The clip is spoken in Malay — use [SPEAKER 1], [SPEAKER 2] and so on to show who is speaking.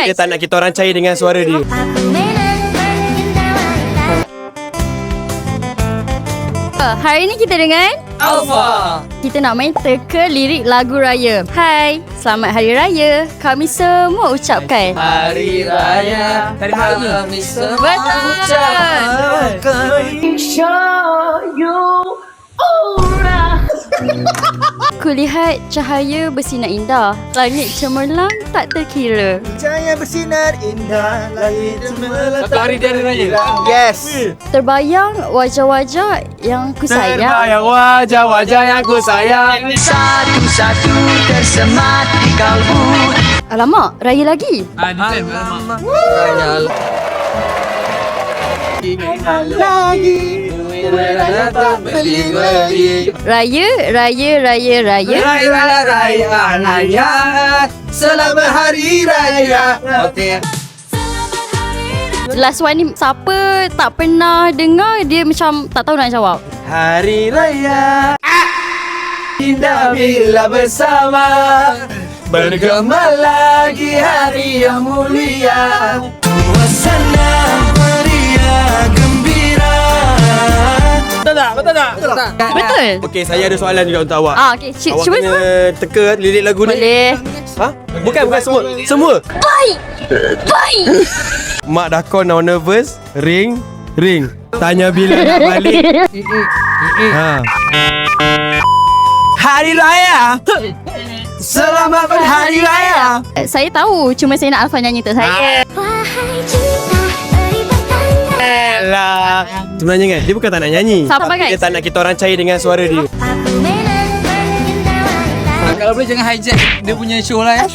[SPEAKER 1] Next.
[SPEAKER 2] Dia tak nak kita orang cair dengan suara dia.
[SPEAKER 1] Hari ni kita dengan
[SPEAKER 3] Alpha.
[SPEAKER 1] kita nak main teka lirik lagu raya. Hai, selamat Hari Raya. Kami semua ucapkan.
[SPEAKER 3] Hari Raya kami semua ucapkan.
[SPEAKER 1] Kulihat cahaya bersinar indah, langit cemerlang tak terkira.
[SPEAKER 4] Cahaya bersinar indah, langit cemerlang.
[SPEAKER 3] Satu hari dia Hari Raya.
[SPEAKER 4] Yes.
[SPEAKER 1] Terbayang wajah-wajah yang ku sayang.
[SPEAKER 3] Terbayang wajah-wajah yang ku sayang.
[SPEAKER 5] Satu-satu tersemat di kalbu.
[SPEAKER 1] Alamak, raya lagi.
[SPEAKER 3] Raya
[SPEAKER 1] Raya, raya, raya, raya.
[SPEAKER 3] Raya. Selamat Hari Raya. Okey.
[SPEAKER 1] Last one ni siapa tak pernah dengar, dia macam tak tahu nak jawab.
[SPEAKER 3] Hari Raya indah bila bersama, bergema lagi hari yang mulia. Suasana meriah gembira. Betul tak?
[SPEAKER 1] Betul?
[SPEAKER 2] Okey, saya ada soalan juga untuk awak.
[SPEAKER 1] Okey,
[SPEAKER 2] Awak
[SPEAKER 1] cuba
[SPEAKER 2] kena teka lirik lagu ni.
[SPEAKER 1] boleh.
[SPEAKER 2] Ha? Bukan semua. Semua. Mak dah call now nervous. Ring. Tanya bila nak balik. Ha.
[SPEAKER 3] Hari Raya. Selamat Hari Raya.
[SPEAKER 1] Saya tahu, cuma saya nak Alfa nyanyi untuk saya.
[SPEAKER 2] Alah. Sebenarnya kan, dia bukan tak nak nyanyi.
[SPEAKER 1] Siapa
[SPEAKER 2] Tapi
[SPEAKER 1] guys?
[SPEAKER 2] dia tak nak kita orang cair dengan suara dia.
[SPEAKER 3] Kalau boleh jangan hijack dia punya show lah.